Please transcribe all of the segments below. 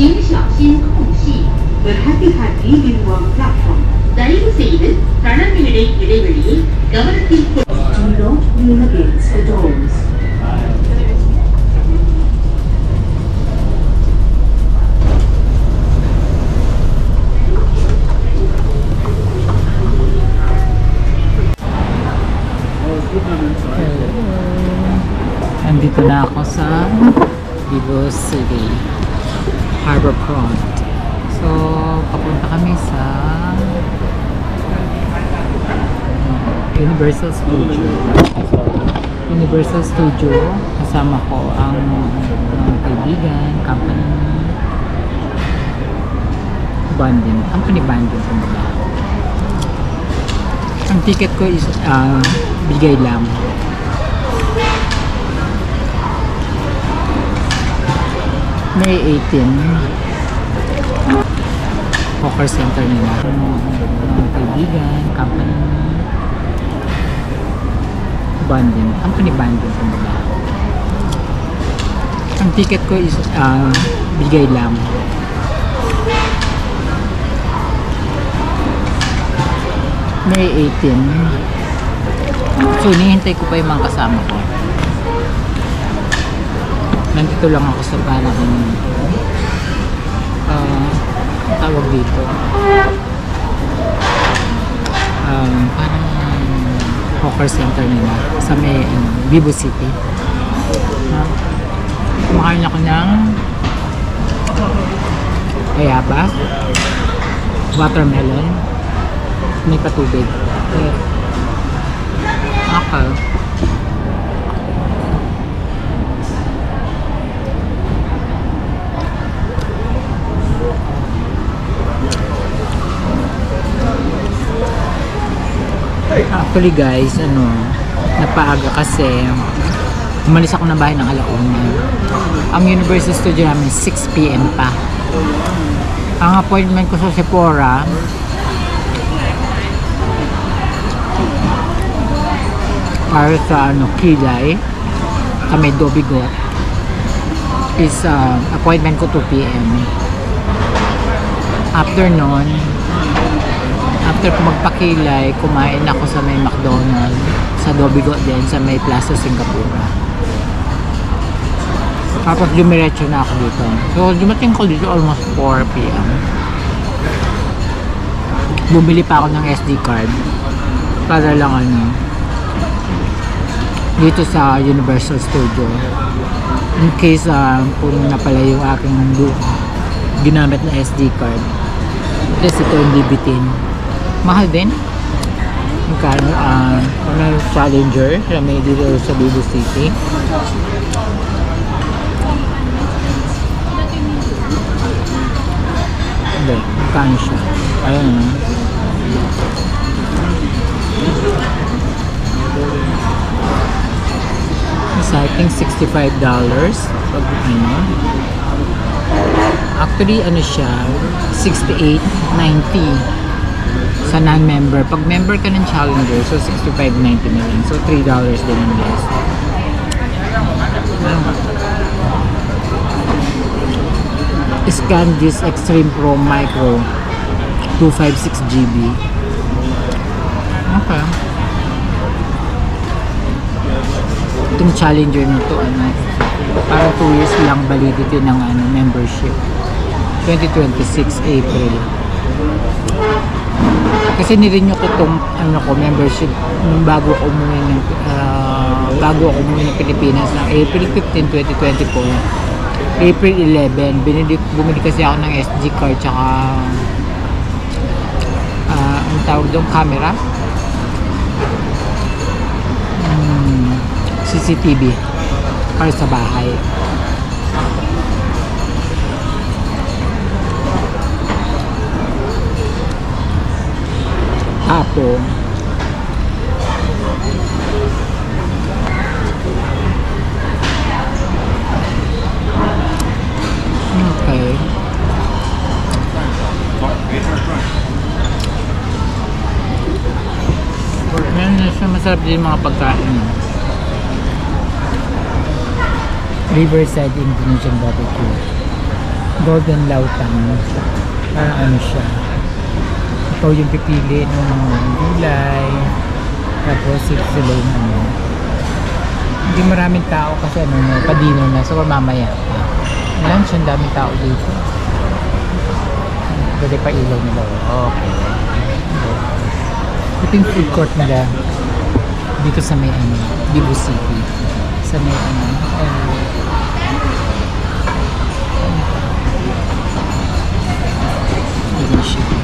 请小心空隙。We're happy to have leaving one platform. தயவு செய்து தளமிடை இடைவெளியை கவனத்தில் Do not lean against the doors. Nandito na ako sa Vivo City Harborfront. So, papunta kami sa Universal Studio. Universal Studio. Kasama ko ang kaibigan, company bonding. Company bonding. Ang ticket ko is bigay lang. May 18. Poker center nila. Ang kaibigan, company bonding. Company bonding. Ang ticket ko is bigay lang. May 18. So, hinihintay ko pa yung mga kasama ko. Nandito lang ako sa parang tawag dito parang poker center nila sa may Vivo City. Kumakain ako ng bayaba, watermelon, may patubig. Okay. Actually guys, napaaga kasi umalis ako ng bahay ng alauna. Ang Universal Studio namin 6 PM pa. Ang appointment ko sa Sephora para sa kilay sa may Dobigot is appointment ko 2 PM. After nun, after ko magpakilay, kumain ako sa may McDonald's, sa Dobigot din, sa may Plaza Singapura. Tapos dumiretso na ako dito. So, dumating ko dito almost 4 PM. Bumili pa ako ng SD card para lang dito sa Universal Studio. In case puno na pala yung aking ginamit na SD card. Tapos ito yung bibitin. Mahal din. Magkano? Challenger. May dito sa Vivo City. Hindi. Magkano siya? Ayun na. I think $65. Pag actually siya 68.90 sa non-member. Pag member ka ng Challenger, so $65.90 na lang. So $3 din ang less. ScanDisk Extreme Pro Micro 256 GB. Okay. Itong Challenger na to parang 2 years lang validity ng membership. 2026 April. Kasi nirenew ko itong membership bago ako umuwi ng Pilipinas ng April 15, 2024. April 11, bumili kasi ako ng SD card tsaka ang tawag doon, camera, CCTV para sa bahay. Tapos okay. Masarap din mga pagkain. Riverside Indonesian Barbecue. Golden Lautang. Parang ano siya. Ikaw yung pipili ng gulay. Tapos sila yung ano. Hindi maraming tao kasi ano, padino na. So mamaya pa. Lunch, ang daming tao dito. Pwede pa ilaw nila. Okay. Ito yung food court nila. Dito sa may ano, Cebu City. Sa may ano. Cebu City.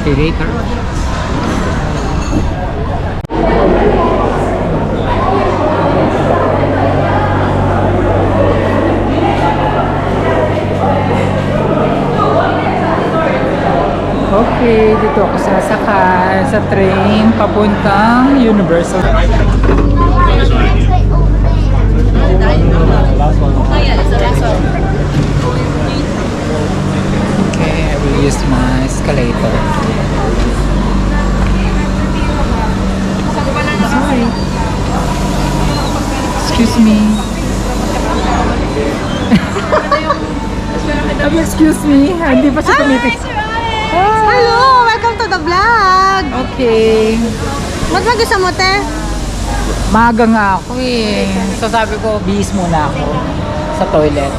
See you later. Okay, dito ako sasakay sa train papuntang Universal. Okay, I will use my escalator. Sorry. Excuse me. Excuse me, hindi pa siya tumitig. Hello! Welcome to the vlog! Okay. Ba't mag-isa mo, te? Maaga nga ako eh. So sabi ko, bihis muna ako sa toilet.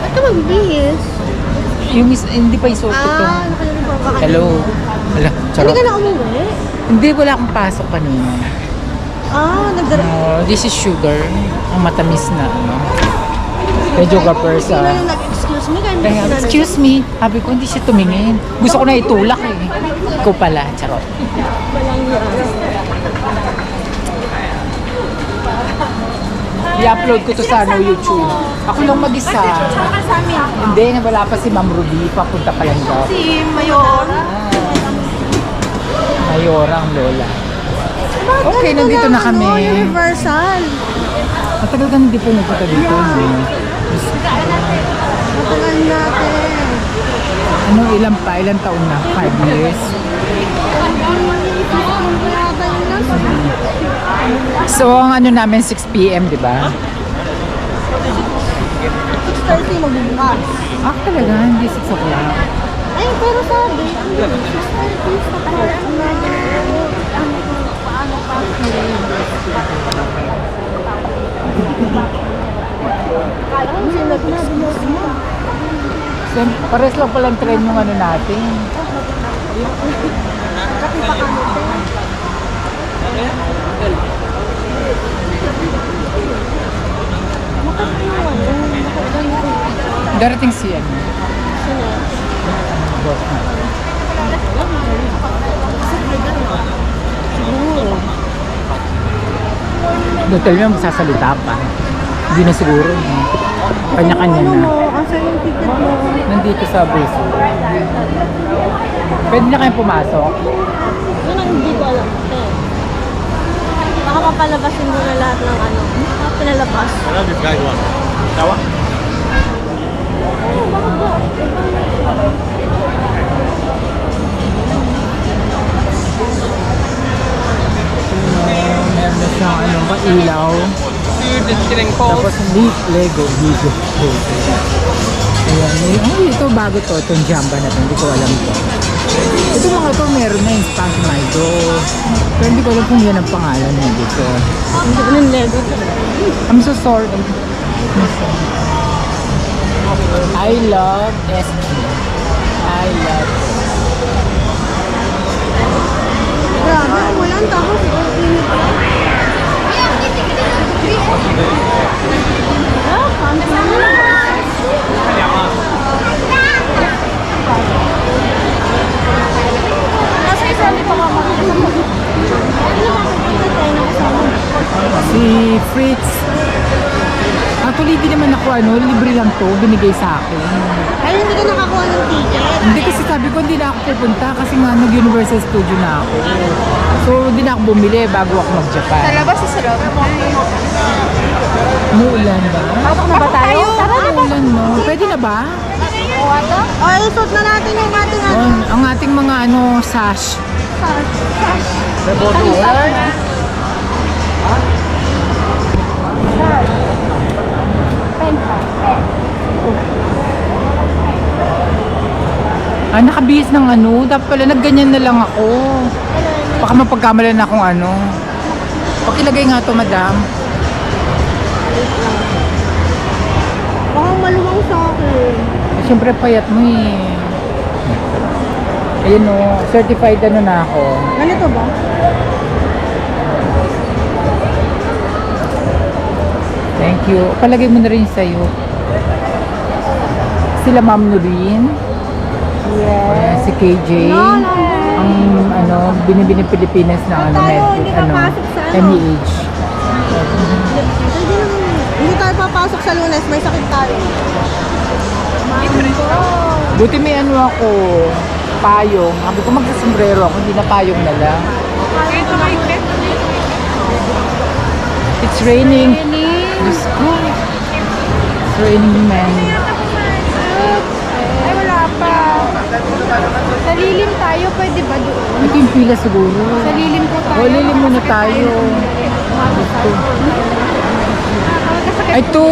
Ba't ka magbihis? Yung hindi pa isuot ito. Nakalimutan ko ba kayo? Hello. Hala, Hindi charot. ka na umuwi? Hindi, wala akong pasok kanina. This is sugar. Ang matamis na ano. Medyo kapar Sino sa... yung nag-excuse me? Kaya, excuse me. Sabi ko, hindi siya tumingin. Gusto ko na itulak eh. Ikaw pala, charot. I-upload ko to sa ano, YouTube. Ako lang mag-isa. Hindi, wala pa si Ma'am Ruby. Papunta pa lang daw. Si Mayor. Mayora ang lola. Okay, nandito na kami. Universal. Matagal ka hindi po nagpunta dito. Matagal natin. Ano, ilang taon na? 5 years? So, ang ano namin, 6 p.m., di ba? 6:30 magbubukas. Ah, talaga? Hindi 6 o'clock. Ay, pero sabi, 6:30 sa parang paano pa? Kala ko sila pinabinos mo. So, pares lang palang train yung ano natin. Kasi pa kami din. Darating si ano. Boss na. Siguro. Hotel niya magsasalita pa. Hindi na siguro. Kanya-kanya Ano na. mo? Asan yung ticket mo? Nandito sa bus. Pwede na kayo pumasok. Yun ang hindi ko alam. Baka papalabasin mo na lahat ng ano. Pinalabas. Meron na siyang ilaw. Tapos Lego. Ayan. Ito bago to. Itong Jamba na to. Hindi ko alam to. Ito mga to meron na yung Spasmido. Pero hindi ko alam kung yan ang pangalan niya dito. Hindi ko ng Lego. I'm so sorry. I love SG. I love Grabe, walang tapos. Kasi isa ni pa si Fritz. Actually, hindi naman ako libre lang to, binigay sa akin. Ay, hindi ka nakakuha ng ticket. Hindi kasi sabi ko, hindi na ako pupunta kasi nga nag-Universal Studio na ako. So, hindi na ako bumili bago ako mag-Japan. Sa labas, sa loob. Umuulan ba? Pasok na ba tayo? Tara na ba? Umuulan, no? Pwede na ba? O, ato? O, isot na natin yung ating Ang ating mga sash. Nakabihis ng dapat pala nagganyan na lang ako. Baka mapagkamalan na akong Pakilagay nga to, madam. Baka maluwang sa akin. Siyempre payat mo eh. Ayun certified na ako. Ganito ba? Thank you. Palagay mo na rin sa'yo. Sila Ma'am Nurin. Yes. Si KJ. No. Ang binibini Pilipinas na Tayo, hindi papasok sa MEH. Hindi tayo papasok sa Lunes, may sakit tayo. Buti may ako, payong. Sabi ko magsasombrero ako, hindi na payong na lang. It's raining. Diyos ko. It's raining, man. Ay, wala pa. Sa lilim tayo, pwede ba doon? Ito yung pila siguro. Sa lilim po tayo. Lilim muna tayo. Ito. Ay, ito.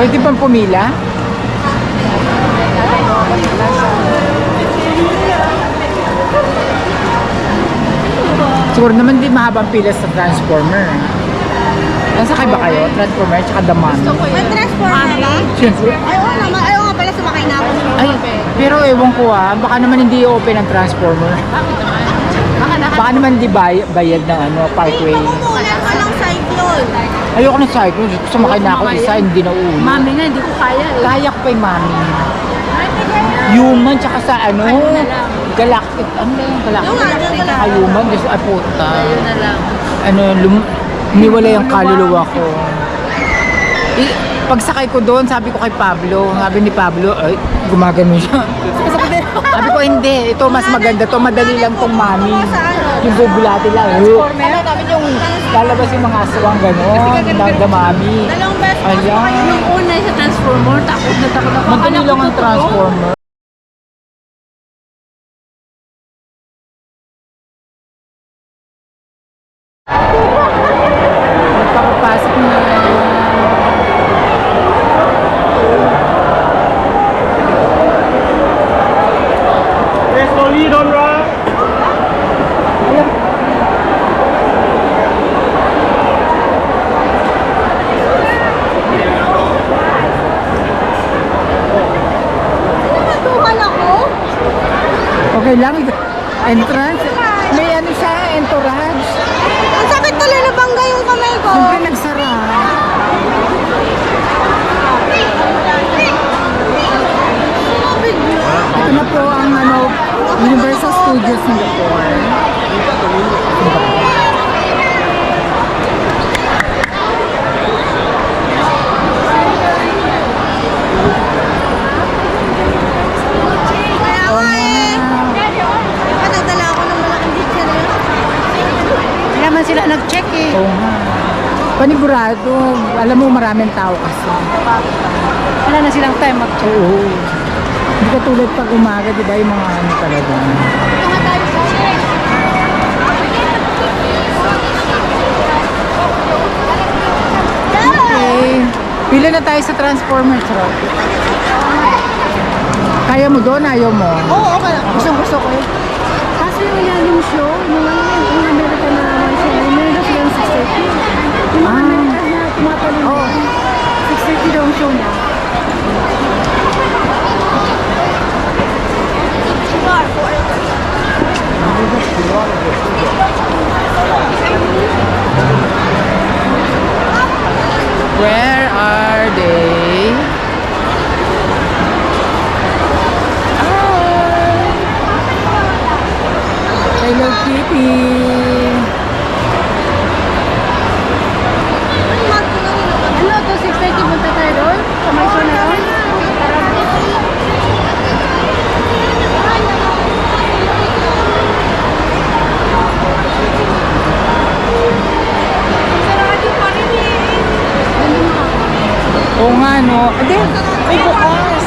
Pwede bang pumila? Siguro naman din mahabang pila sa Transformer. Nasakay ba kayo? Transformer tsaka The Mummy. May transformer ba? Siyempre. Ay, oo naman. Ay, oo nga pala, sumakay na ako. Ay, pero ewan ko baka naman hindi open ang Transformer. Baka naman di bayad ng parkway. Mamulan ka ng cyclone. Ayoko ng cycle. Sumakay na ako isa, hindi na ulo. Mami nga, hindi ko kaya. Kaya ko pa yung Mami. Human, tsaka sa Galactic. Ano na yung Galactic? Yung Tsaka Human, just puta. Ayun na lang. Umiwalay ang kaluluwa ko. Pagsakay ko doon, sabi ko kay Pablo, sabi ni Pablo, ay, gumagano siya. Sabi ko, hindi, ito mas maganda to, madali lang tong Mami. Yung bubulati lang. Kaya namin yung lalabas yung mga aswang gano'n, the Mami. Dalawang beses Ayan. yung una sa transformer, takot na takot ako. Madali lang ang Transformer. Pagpapasok na. Slowly, don't run. Okay lang. Entrance. May ano siya, entourage. Ang sakit tuloy na bangga yung kamay ko. Siyempre nagsara. Ito na po ang Universal Studios Singapore. Kaya nga eh. Kaya nagdala ako ng malaking dictionary. Kaya naman sila nag-check eh. Oo nga. Panigurado. Alam mo, maraming tao kasi. Wala na silang time mag-check. Oo. Hindi ka tulad pag umaga, di ba? Yung mga ano talaga. Ito nga tayo sa Okay. Pila na tayo sa Transformers Road. Kaya mo doon, ayaw mo? Oo, okay lang. Gusto ko eh. Kaso yung show, yung American na show, meron na silang 6:30. Yung mga American na tumatalon. Oo. 6:30 daw ang show niya. Where are they? Hello Kitty. Ano to, 6:30 punta tayo doon? Sa may show na doon? Oo nga no. Ade, may bukas.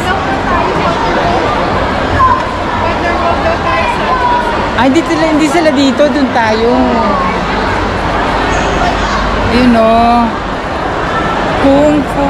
Ay, hindi sila dito. Doon tayo. Ayun no. Kung Fu.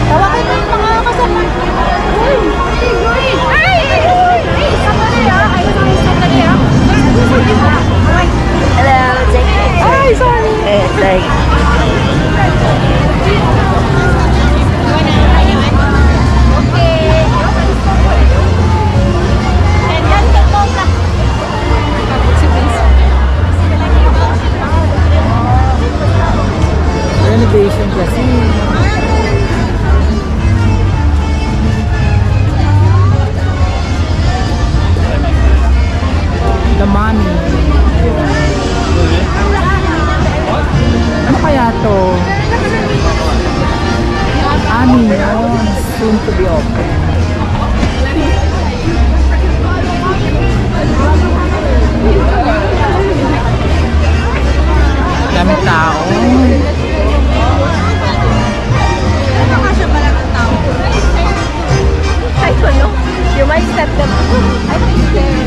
Tawagan mo yung mga kasama. Uy! Ay! Sandali ah! Ay, sandali ah! Hello, Jake. Ay, sorry. Okay. And yan, tutong na. Renovation kasi. The Mommy. Ano kaya to? Ami yun. Soon to be open. Daming tao. Nakasya pala ng tao. I don't know. You might step them. I think they're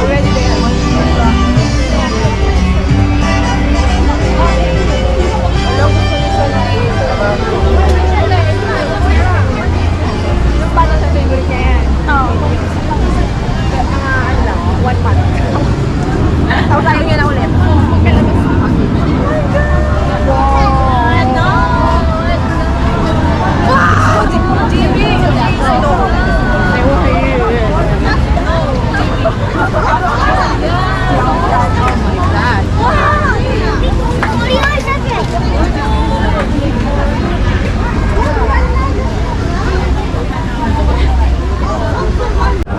already there. Yung paano sa favorite niya yan? Oo. Ano lang, 1 month. Tapos ayaw niya na ulit. Magkalabas. Wow! TV!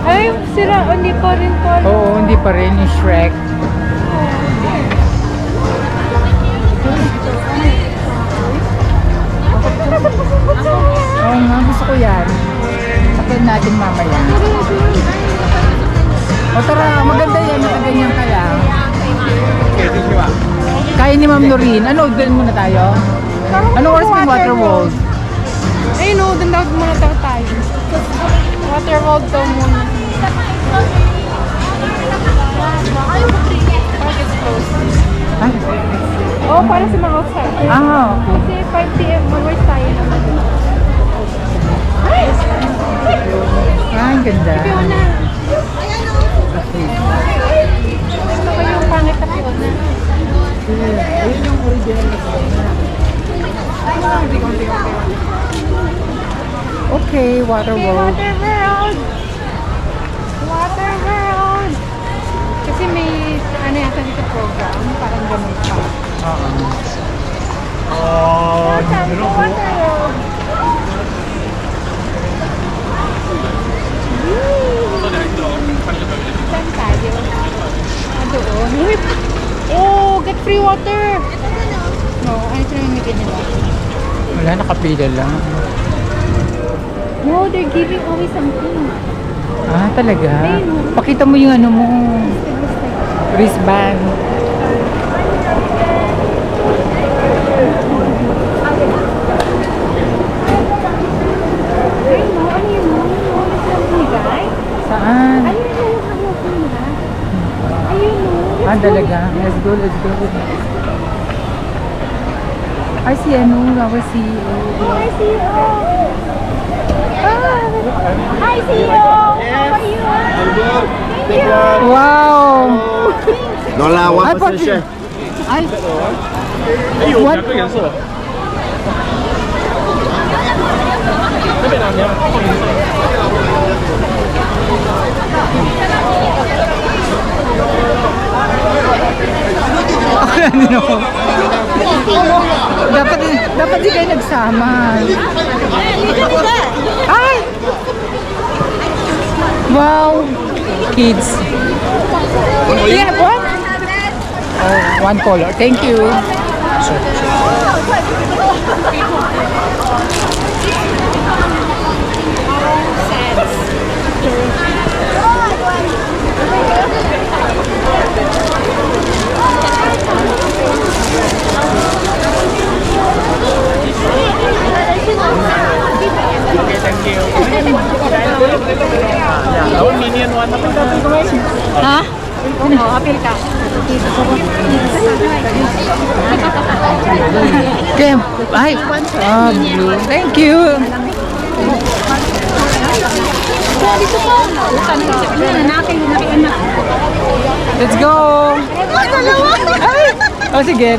Ay, sira, hindi pa rin po. Oo, hindi pa rin yung Shrek. Oo nga, gusto ko yan. Sakyan natin mamaya. O tara, maganda yan, nakaganyan ka lang. Okay, thank you. Kaya ni Ma'am Noreen. Ano, doon muna tayo? Anong oras may Waterworld? Ayun o, doon daw muna tayo. Waterworld daw muna. Park is closed. Ay, Oh, para sa mga outside. okay. Kasi 5 p.m. onwards tayo naman. Ay! Ang ganda. Fiona! Gusto ko yung pangit na Fiona. Ayun yung original na Okay, Waterworld. Waterworld! Waterworld! Kasi may ano yata dito program, parang ganun pa. Waterworld! Saan tayo? Doon. Oh, get free water! No, ano ito naman may nila? Wala, nakapila lang. No, they're giving away something. Ah, talaga? Pakita mo yung ano mo. Wristband. Ay, no, ano yun? Guy? Saan? Ayun yung hanap nila. Ayun no. Ah, talaga? Let's go, let's go. Ay, si ano, our CEO. Hi, CEO! Hi, CEO! How are you? Thank you! Wow! $1 Ay, per share. Ay, 哎，有两个颜色。这边两年放颜色。 ano? Dapat di kayo nagsama. Ay! Wow! Kids. Yeah, what? Oh, one color. Thank you. Lawan minion one na Ha? Oo, apil ka. Okay. Ay. Blue. Thank you. Let's go. Ay. Oh, sige.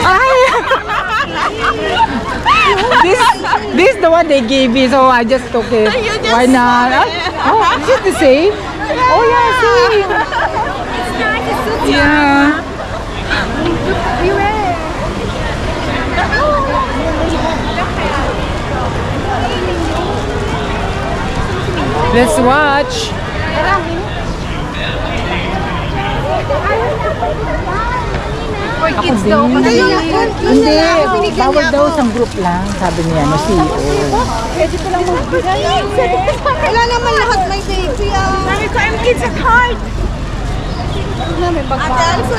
Ay! This is the one they gave me, so I just took it. Why not? Oh, is it the same? Oh yeah, same. Yeah. You ready? Let's watch. For Ako kids din. daw. Hindi, bawal daw sa group lang, sabi niya, no, CEO. Pwede ko lang magbigay. Wala naman lahat may baby ah. Sabi ko, I'm kids at heart. May bag pa. Ate, alis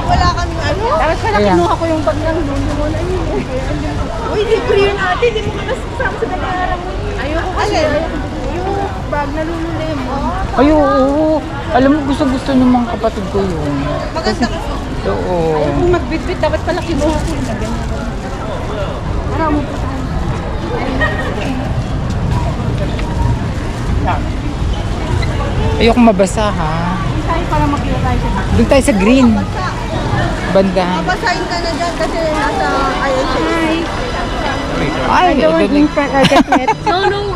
wala kaming ano. Tapos pala Ayan. kinuha ko yung bag ng dulo mo na yun. Uy, libre yun ate. Hindi mo ka nasasama sa dalaran mo. Ayoko kasi. Yung bag na lululay mo. Ay, oo. Alam mo, gusto ng mga kapatid ko yun. Maganda kasi. Oo. Kung magbitbit, dapat pala kinuha ko yun na ganyan. Araw mo pa. Ayoko mabasa, ha? Tayo para makita tayo sa Doon tayo sa green. Banda. Basahin ka na dyan kasi nasa ISA. Ay, I don't want doon. infrared net.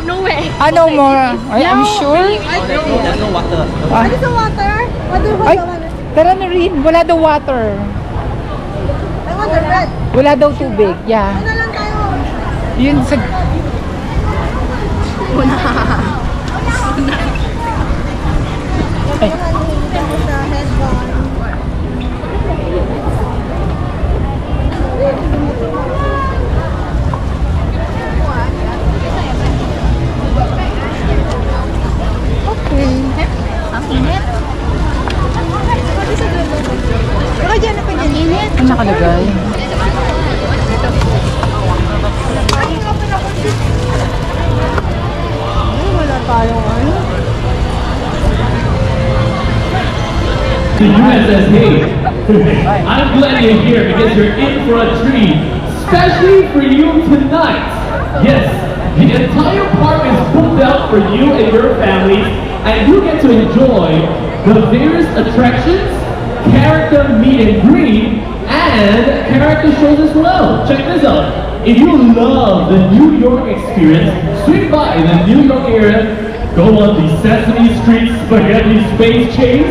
No way. No more. Ay, I'm sure. no water. Ah, Ano sa water? Water ay, tara na rin. Wala daw water. I want the red. Wala daw tubig. Yeah. Ano lang tayo? Yun sa... Ay. Sa headband. nakalagay? Wala tayong ano. The USS Hayes. I'm glad you're here because you're in for a treat, especially for you tonight. Yes, the entire park is booked out for you and your families, and you get to enjoy the various attractions, character meet and greet, and character shows as well. Check this out. If you love the New York experience, swing by the New York area, go on the Sesame Street Spaghetti Space Chase.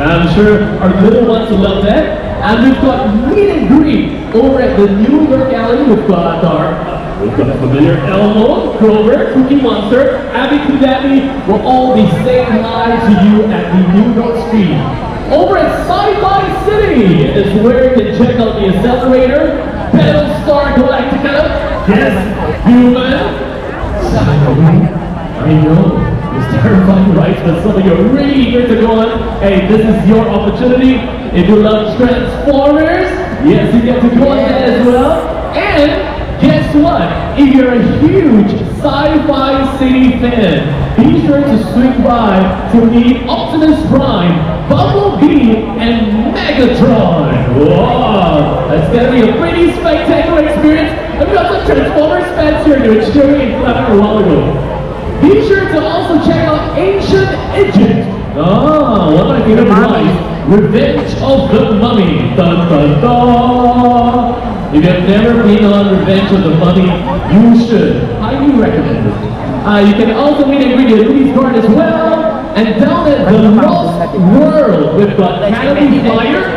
I'm sure our little ones will love that. And we've got meet and greet over at the New York Alley. We've got familiar Elmo, Grover, Cookie Monster, Abby Kudami will all be saying hi to you at the New York Street. Over at Sci-Fi City is where you can check out the Accelerator, Battlestar Galactica, yes, Human. I know. It's terrifying, right? But something you're really eager to go on. Hey, this is your opportunity. If you love Transformers, yes, you get to go on that as well. And guess what? If you're a huge Sci-Fi City fan, be sure to swing by to meet Optimus Prime, Bumblebee, and Megatron. Wow, that's gonna be a pretty spectacular experience. And we got some Transformers fans here doing cheering and clapping a while ago. Be sure to also check out Ancient Egypt. Ah, one of my favorite rides, Revenge of the Mummy. Dun, dun, dun. If you've never been on Revenge of the Mummy, you should. Highly recommend it. You can also meet and greet at Louis Garden as well. And down at the Lost World, we've got Canopy Fire,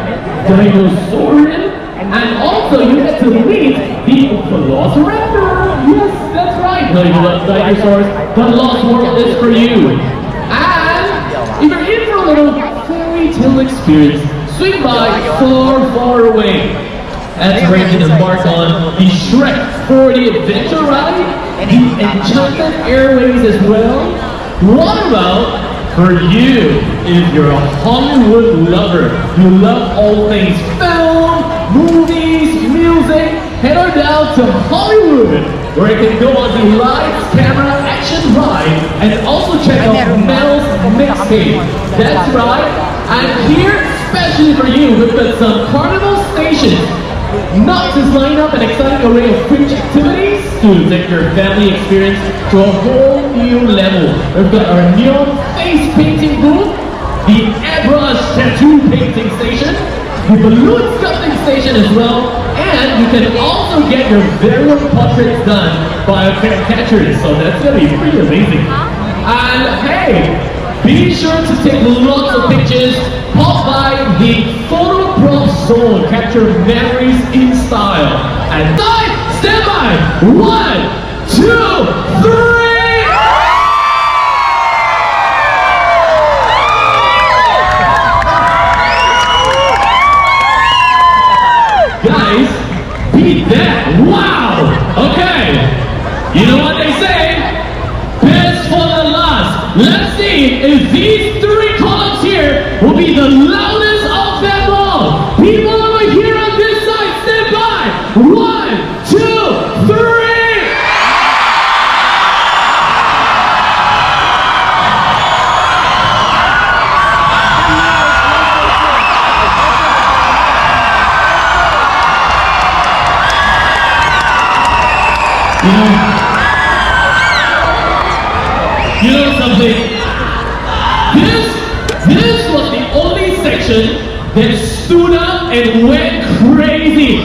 Dinosaurian, and also you get to meet the Velociraptor. Yes, that's right. No, you love dinosaurs. The Lost World is for you. And if you're in for a little fairy tale experience, swing by far away. That's where you can embark on the Shrek 4D Adventure Ride, the Enchanted Airways as well. What about for you, if you're a Hollywood lover, you love all things film, movies, music, head on down to Hollywood, where you can go on the live camera action ride and also check out Mel's Mixtape. That's right. And here, especially for you, we've got some carnival stations. Not just line up an exciting array of fringe activities to take your family experience to a whole new level. We've got our neon face painting booth, the airbrush tattoo painting station, the balloon sculpting station as well, and you can also get your very own portraits done by a catchers, so that's gonna be pretty amazing. And hey, be sure to take lots of pictures. Pop by the photo prop zone, capture memories in style. And stand by. 1, 2, 3. Guys, beat that. Wow. Okay. You know what they say? Best for the last. Let's see if these 3 columns here will be the loudest of them all. People over here on this side, stand by. 1, 2, 3. You know something? This was the only section that stood up and went crazy.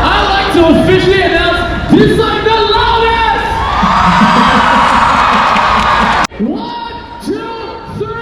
I like to officially announce this is like the loudest. 1, 2, 3.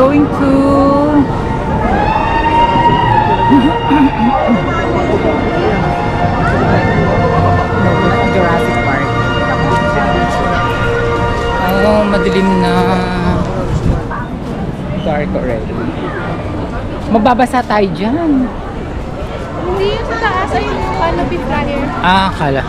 going to Jurassic Park. Oh, madilim na. Dark already. Mababasa tayo dyan. Hindi yung sa taas ay yung canopy flyer. Ah, akala.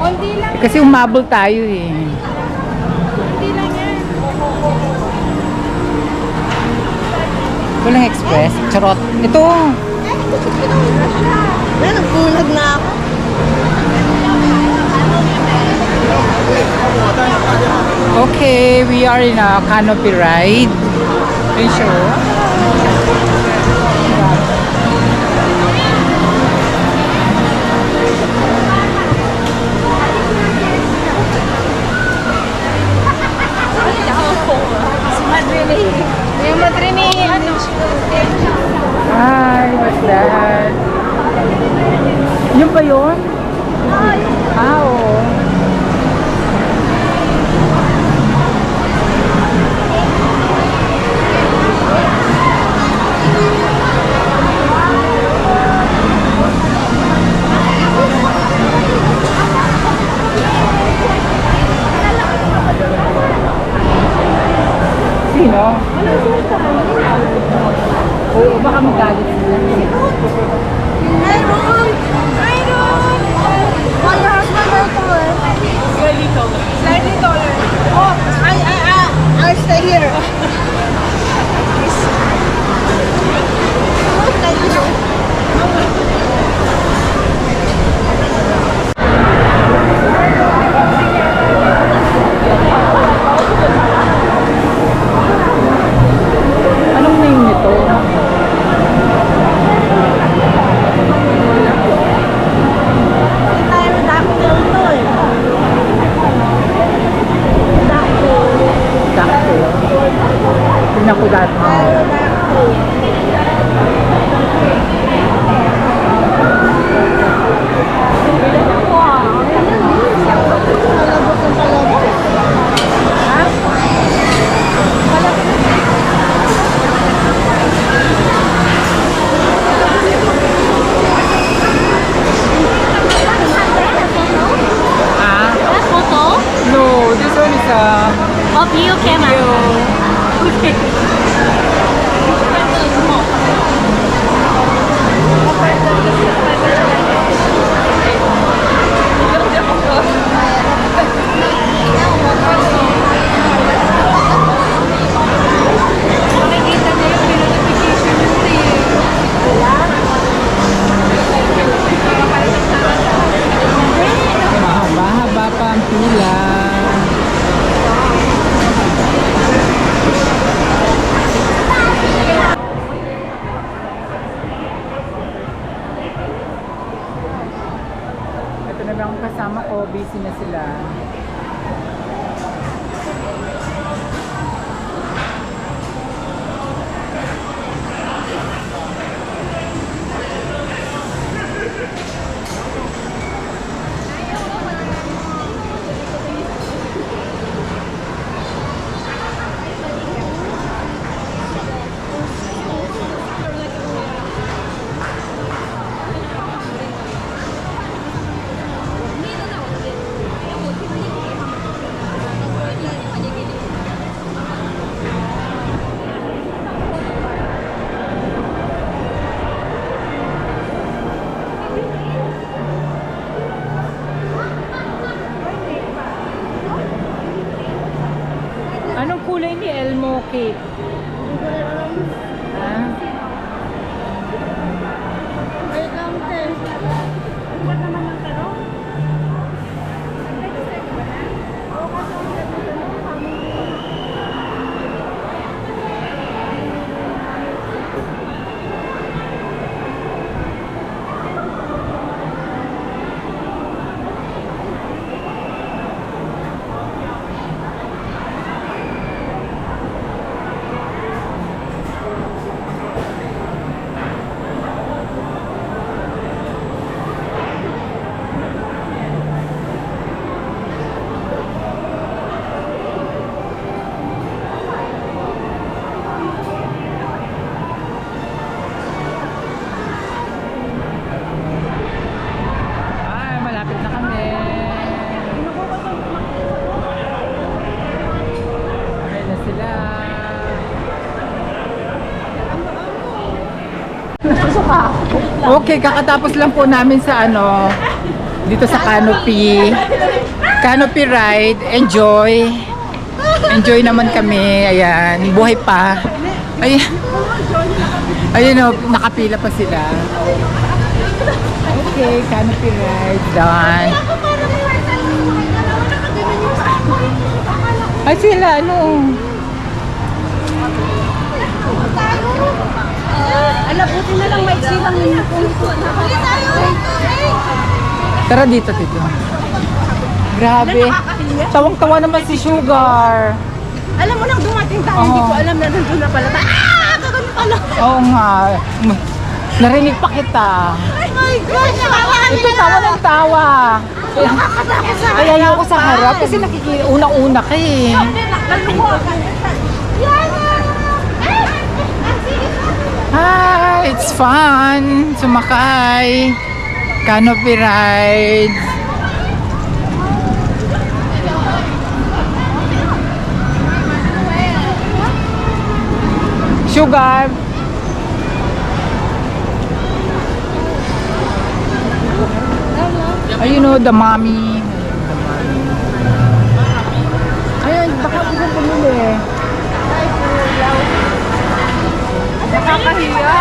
Konti lang. Kasi umabol tayo eh. Konti lang yan. Walang express. Charot. Ito. Nagbulag na ako. Okay, we are in a canopy ride. Are you sure? Si Madrini. Yung Madrini, ano? Hi, what's that? Yun ba yun? Ah, oo. Sino? Oo, baka magalit sila. Hi, Ron! Hi, Ron! Oh, your husband very tall. Slightly taller. Slightly taller. Oh, I'll stay here. Anong name nito? Dakto. Tingnan ko dati. Ah? No, this one is Of you, Kema. Okay. Mahaba-haba pa ang pila. Ito na lang ang kasama ko, busy na sila. Anong kulay ni Elmo cake? Ah? Wait lang, Tess. Ba't naman ang tanong? Okay, kakatapos lang po namin sa dito sa Canopy. Canopy ride. Enjoy. Enjoy naman kami. Ayan, buhay pa. Ayan. Ayun nakapila pa sila. Okay, Canopy ride done. Ay sila, Buti na lang may silang Tara dito, Tito. Grabe. Tawang-tawa naman si Sugar. Alam mo nang dumating tayo, hindi ko alam na nandun na pala. Kagano pala. Oo nga. Narinig pa kita. Oh my gosh, Ito tawa ng tawa. nakakatakot sa Kaya ayoko sa harap kasi unang-una ka eh. Hi, it's fun. Sumakay. Canopy ride. Sugar. Ayun the mommy. Ayun, baka gusto pumili. Nakakahiya.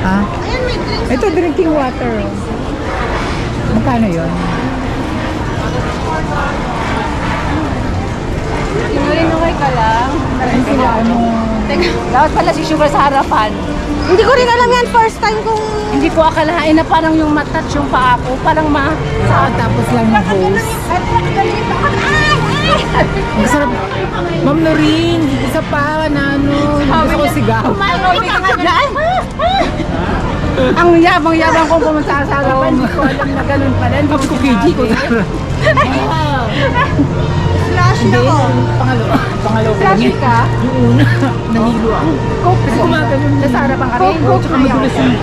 Ha? Ito, drinking water. Magkano yun? Sinulinukay ka lang. Ay, sila Dapat pala si Sugar sa harapan. Hindi ko rin alam yan. First time kong... Hindi ko akalain na parang yung matouch yung paa ko. Parang tapos lang yung hose. Ang sarap. Ma'am Noreen, isa pa na gusto ko sigaw. Ang yabang-yabang kong pumunta sa harapan. Hindi ko alam na ganun pala. Hindi Tapos ko KG ko. Flash na ko. Pangalawa. Flash ka? Yung una, nahilo ako. Coke. Gumagano'n Nasa harapan ka rin? Coke, tsaka madulas yung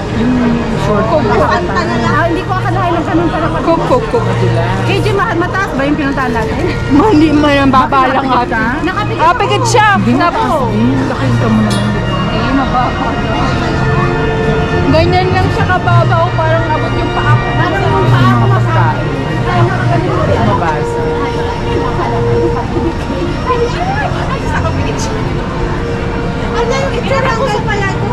short. Kanta na lang. Hindi ko akalain ng ganun pala. Coke, madulas. KJ, mataas ba yung pinuntahan natin? Hindi man ang baba lang ata. Nakapikit siya. Hindi nga taas din. Nakita mo naman. Hindi, mababa. Ganyan lang siya kababaw. Parang abot yung paa ko. Parang yung paa ko Pagkain. Mabasa. Ano yung itsura pala ito?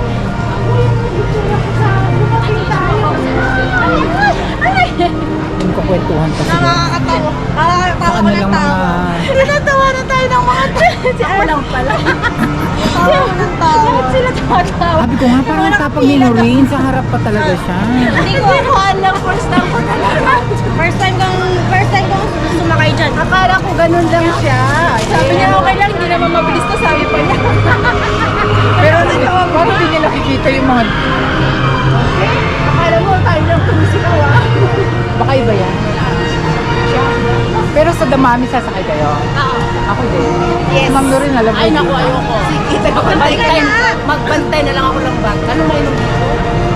Yung kukwentuhan pa sila. Nakakatawa. Nakakatawa Ano ko ng lang tawa. mga... Tinatawa na tayo ng mga Si ako lang pala. Tawa ko ng tawa. Sila tawa-tawa. Sabi ko nga parang tapang ni Noreen. Sa harap pa talaga siya. Hindi ko alam. First time ko talaga. First time kong sumakay dyan. Akala ko ganun lang siya. Sabi niya okay lang. Hindi naman mabilis to. Sabi pa niya. Pero parang hindi niya nakikita yung mga... Akala mo tayo lang tumisigaw ah. Baka iba yan. Pero sa damami sasakay kayo? Oo. Ako din. Yes. Ma'am Noreen, alam mo Ay, yun. naku, ayoko. Sige, magbantay na lang ako ng bag. Ano may inom dito?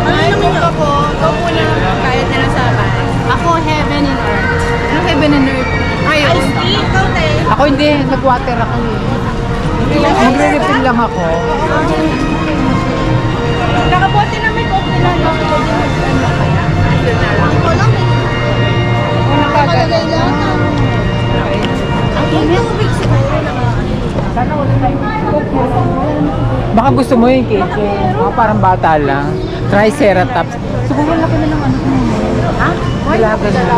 Ano inom ako? Go muna. Kahit na lang sa bahay. Ako, heaven and earth. Anong heaven and earth? Ayun. Ice tea, ikaw tayo. Ako hindi. Nag-water ako eh. Magre-refill lang ako. Nakabote na may coke nila. Ano kaya? Ako lang. Ano kagad? Ang tubig siguro na Sana wala tayong baka gusto mo yung cake. Mga parang bata lang. Triceratops. Siguro laki na lang ano. Ha? Dalaga na.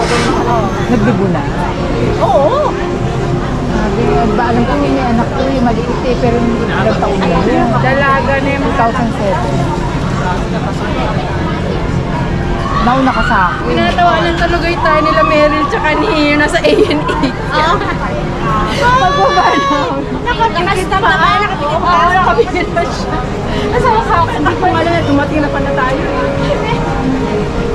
Nagdibo na. Oo. Sabi, ba alam ko may anak ko yung maliit eh, pero hindi ilang taon na yun. Dalaga na yung 2007. Nauna ka sa akin. Tinatawanan talugay tayo nila Meryl tsaka ni Ian nasa A&E. Ah? Pagbaba na. Nakapikit pa. Nakapikit pa. Nakapikit pa siya. Nasa akin. Hindi ko alam na dumating na pala tayo.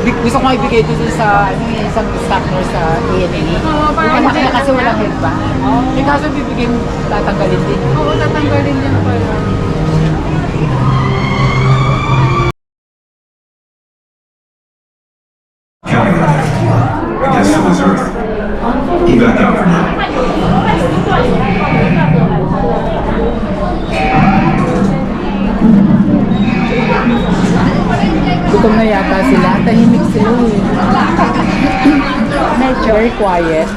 Gusto ko ibigay dito sa isang staff nurse sa A&E. Oo, parang Yung anak niya kasi walang head ba? Yung kaso bibigyan, tatanggalin din. Oo, tatanggalin din pala. Counting. I guess it was Earth. Evac Very quiet.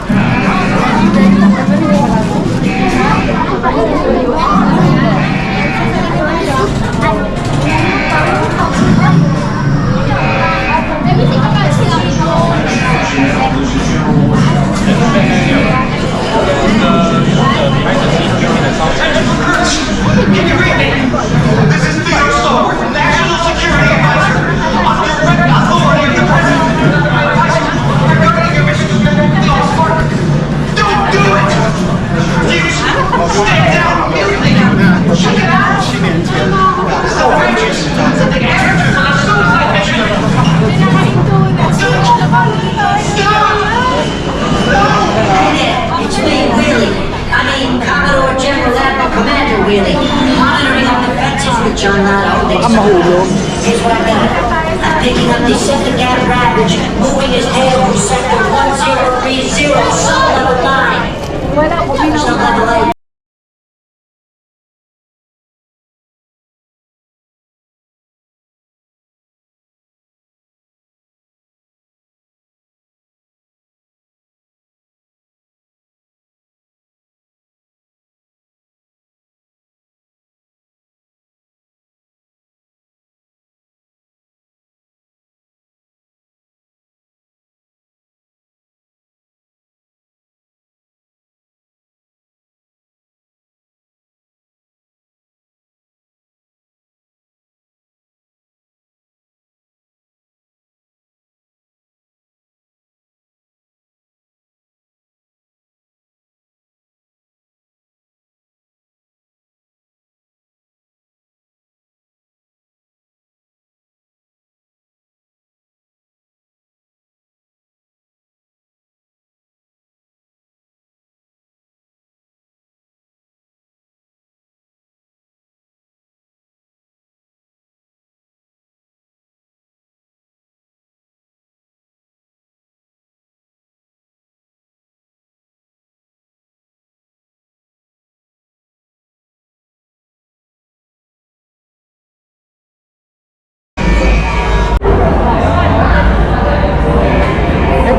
This is Theo Starr, National Security Advisor, under direct authority of the President. Regarding your mission, Theo Starr, don't do it! You stay down immediately! Check it out! This is outrageous! The characters on a suicide mission! It's me, Willie. Commodore General Admiral Commander Willie. Monitoring on the fences which are not holding. Here's what I got. I'm picking up Decepticon Ravage, moving his tail from sector 1030, zone level 9. Zone level 8.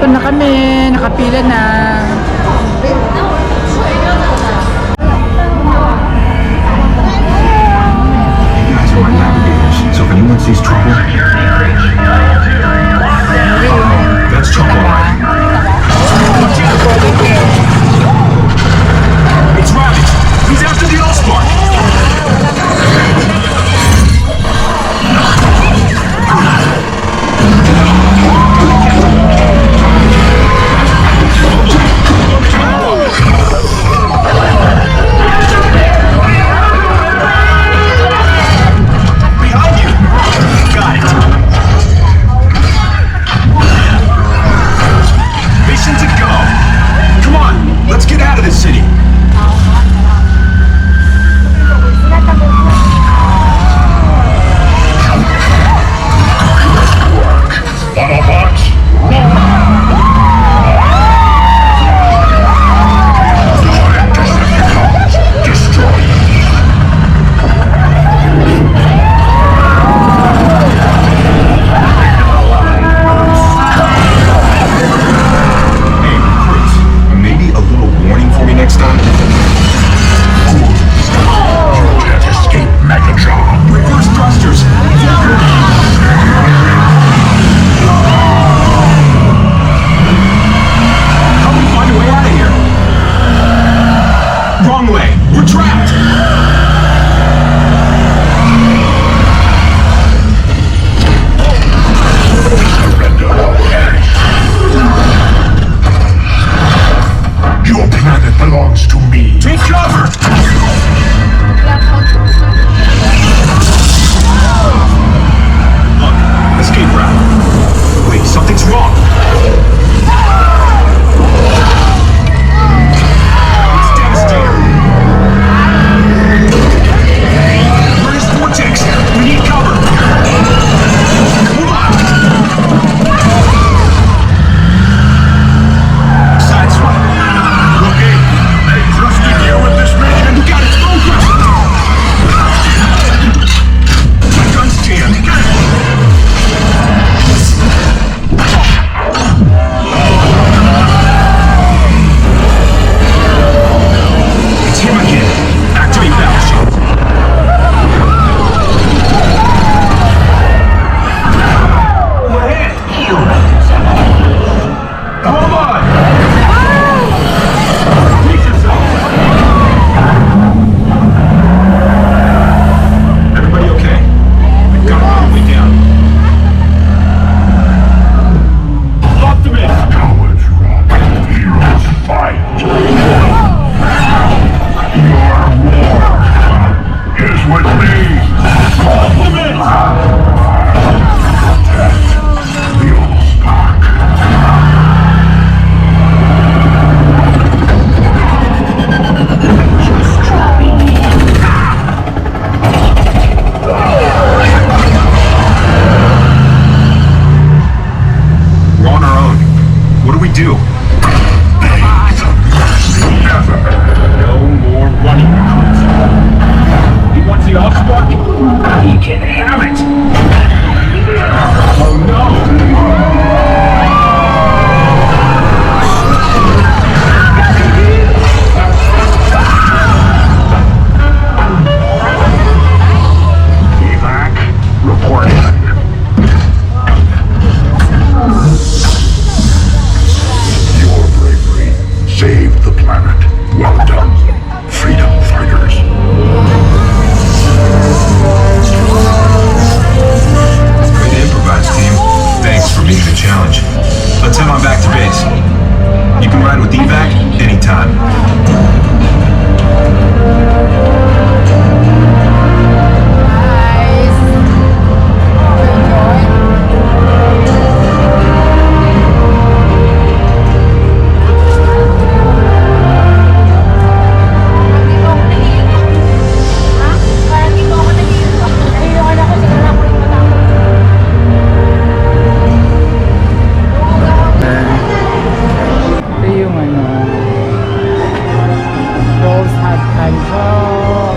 Ito na kami, nakapila na. Guys are my navigators, so if anyone sees trouble, that's trouble, right? It's Ravage! He's after the Allspark! Behind you! Got it! Mission to go! Come on, let's get out of this city! Autobots! Destroy! Hey, Chris, maybe a little warning for me next time? You can't escape Megatron. Reverse thrusters! Help me find a way out of here! Wrong way! We're trapped! Your planet belongs to me. Take cover! Look, escape route. Wait, something's wrong. It's Devastator.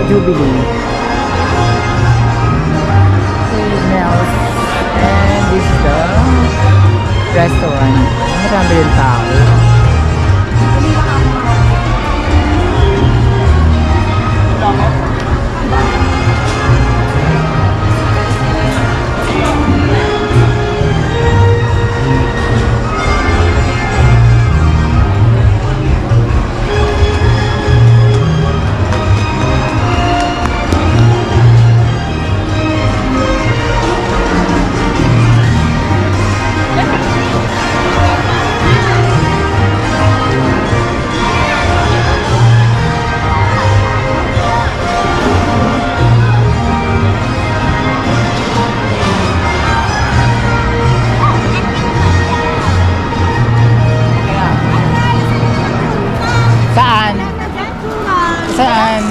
Jubilee. Mel's. And this is the restaurant. Marami yung tao. Saan? Saan?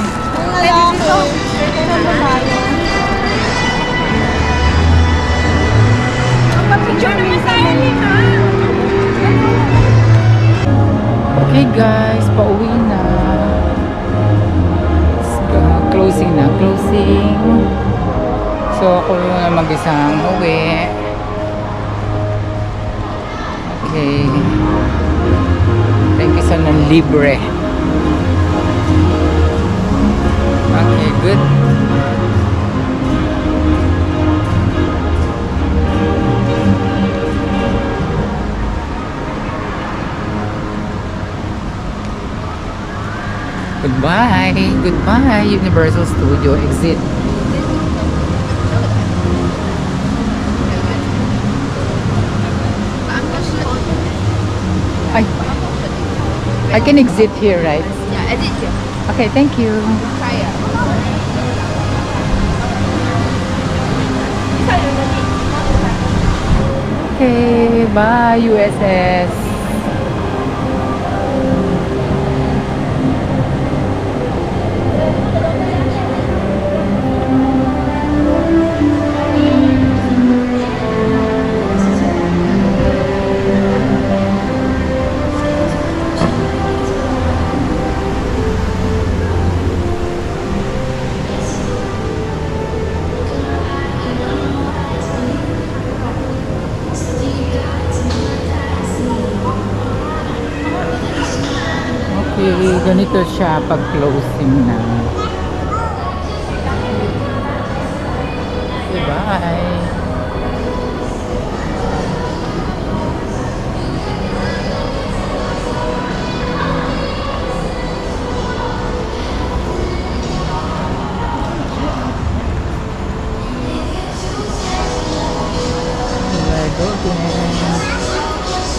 Okay guys, pauwi na. Closing na, closing. So ako na mag-isang uwi. Okay. Thank you sa nanlibre. Okay, good. Goodbye. Goodbye, Universal Studio exit. I can exit here, right? Yeah, edit here. Okay, thank you. Try it. Okay, bye USS. Okay, ganito siya pag closing na. Okay, bye.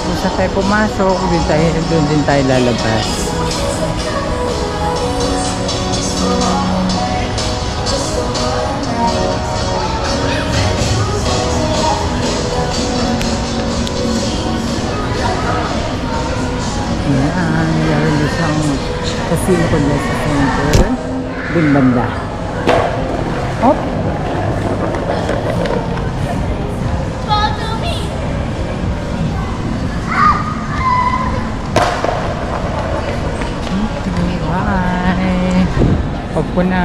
Kung saan tayo pumasok, doon din tayo lalabas. Ayan, meron din siyang casino convention center. Dun banda. Hop! Bye! Pag po na.